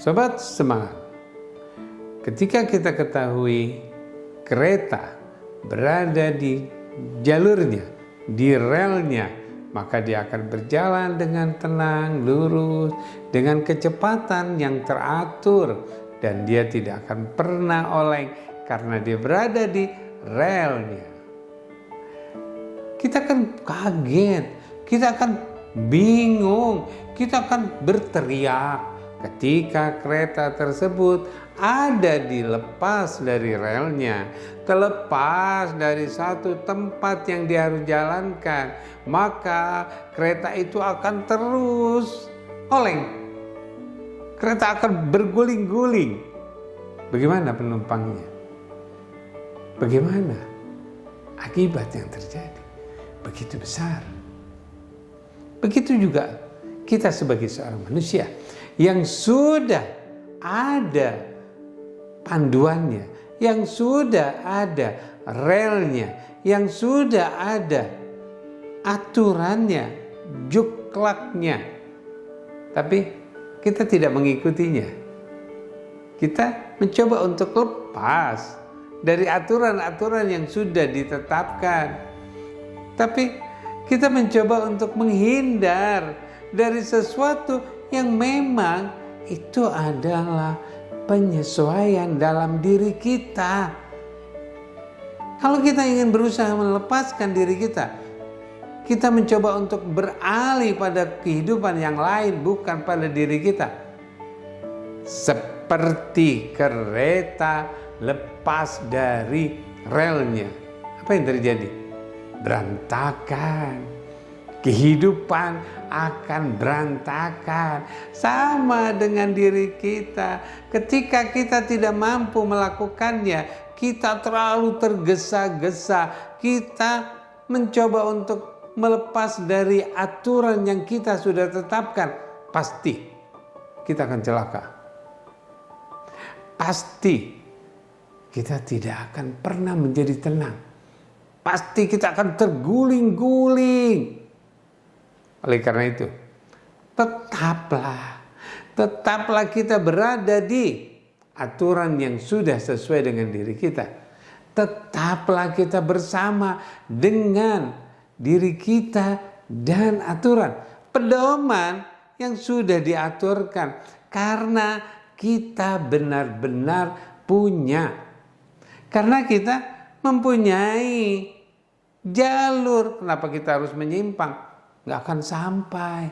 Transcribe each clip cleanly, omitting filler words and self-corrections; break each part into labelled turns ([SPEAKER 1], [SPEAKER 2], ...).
[SPEAKER 1] Sobat semangat, ketika kita ketahui kereta berada di jalurnya, di relnya, maka dia akan berjalan dengan tenang, lurus, dengan kecepatan yang teratur, dan dia tidak akan pernah oleng karena dia berada di relnya. Kita akan kaget, kita akan bingung, kita akan berteriak ketika kereta tersebut ada dilepas dari relnya, terlepas dari satu tempat yang dia harus jalankan, maka kereta itu akan terus oleng. Kereta akan berguling-guling. Bagaimana penumpangnya? Bagaimana akibat yang terjadi? Begitu besar. Begitu juga kita sebagai seorang manusia yang sudah ada panduannya, yang sudah ada relnya, yang sudah ada aturannya, juklaknya, tapi kita tidak mengikutinya. Kita mencoba untuk lepas dari aturan-aturan yang sudah ditetapkan, tapi kita mencoba untuk menghindar dari sesuatu yang memang itu adalah penyesuaian dalam diri kita. Kalau kita ingin berusaha melepaskan diri kita, kita mencoba untuk beralih pada kehidupan yang lain, bukan pada diri kita. Seperti kereta lepas dari relnya, apa yang terjadi? Berantakan. Kehidupan akan berantakan. Sama dengan diri kita. Ketika kita tidak mampu melakukannya, kita terlalu tergesa-gesa. Kita mencoba untuk melepas dari aturan yang kita sudah tetapkan. Pasti kita akan celaka. Pasti kita tidak akan pernah menjadi tenang. Pasti kita akan terguling-guling. Oleh karena itu, tetaplah kita berada di aturan yang sudah sesuai dengan diri kita. Tetaplah kita bersama dengan diri kita dan aturan, pedoman yang sudah diaturkan, karena kita benar-benar punya. Karena kita mempunyai jalur, kenapa kita harus menyimpang? Nggak akan sampai.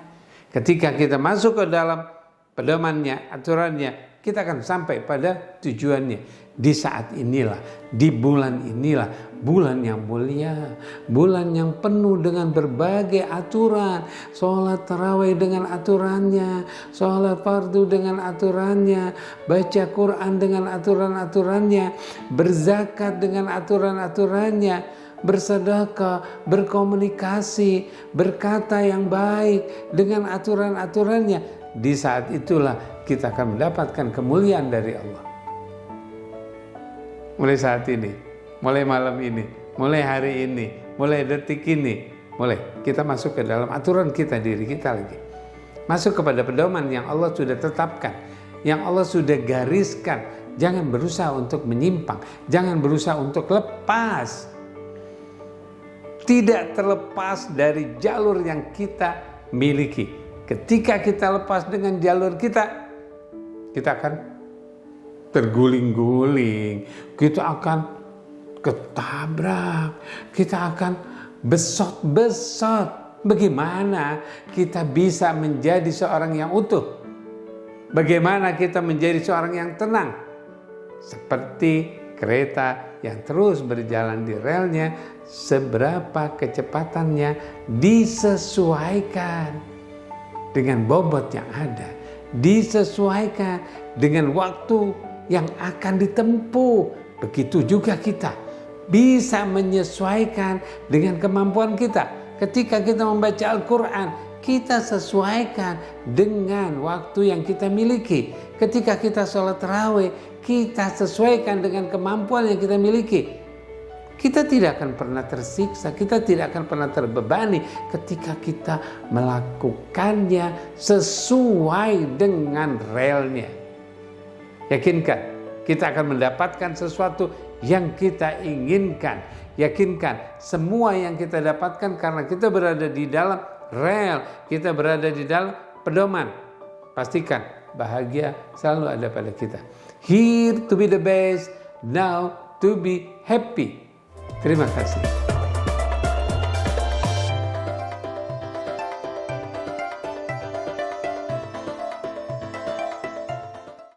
[SPEAKER 1] Ketika kita masuk ke dalam pedomannya, aturannya, kita akan sampai pada tujuannya. Di saat inilah, di bulan inilah, bulan yang mulia, bulan yang penuh dengan berbagai aturan. Sholat tarawih dengan aturannya, sholat fardu dengan aturannya, baca Quran dengan aturan-aturannya, berzakat dengan aturan-aturannya, bersedekah, berkomunikasi, berkata yang baik dengan aturan-aturannya. Di saat itulah kita akan mendapatkan kemuliaan dari Allah. Mulai saat ini, mulai malam ini, mulai hari ini, mulai detik ini, mulai kita masuk ke dalam aturan kita, diri kita lagi. Masuk kepada pedoman yang Allah sudah tetapkan, yang Allah sudah gariskan. Jangan berusaha untuk menyimpang, jangan berusaha untuk lepas. Tidak terlepas dari jalur yang kita miliki. Ketika kita lepas dengan jalur kita akan terguling-guling, kita akan ketabrak, kita akan besot-besot. Bagaimana kita bisa menjadi seorang yang utuh? Bagaimana kita menjadi seorang yang tenang? Seperti kereta yang terus berjalan di relnya, seberapa kecepatannya disesuaikan dengan bobot yang ada, disesuaikan dengan waktu yang akan ditempuh. Begitu juga kita bisa menyesuaikan dengan kemampuan kita. Ketika kita membaca Al-Quran, kita sesuaikan dengan waktu yang kita miliki. Ketika kita sholat tarawih, kita sesuaikan dengan kemampuan yang kita miliki. Kita tidak akan pernah tersiksa, kita tidak akan pernah terbebani ketika kita melakukannya sesuai dengan relnya. Yakinkan, kita akan mendapatkan sesuatu yang kita inginkan. Yakinkan, semua yang kita dapatkan karena kita berada di dalam rel, kita berada di dalam pedoman. Pastikan bahagia selalu ada pada kita. Here to be the best, now to be happy. Terima kasih.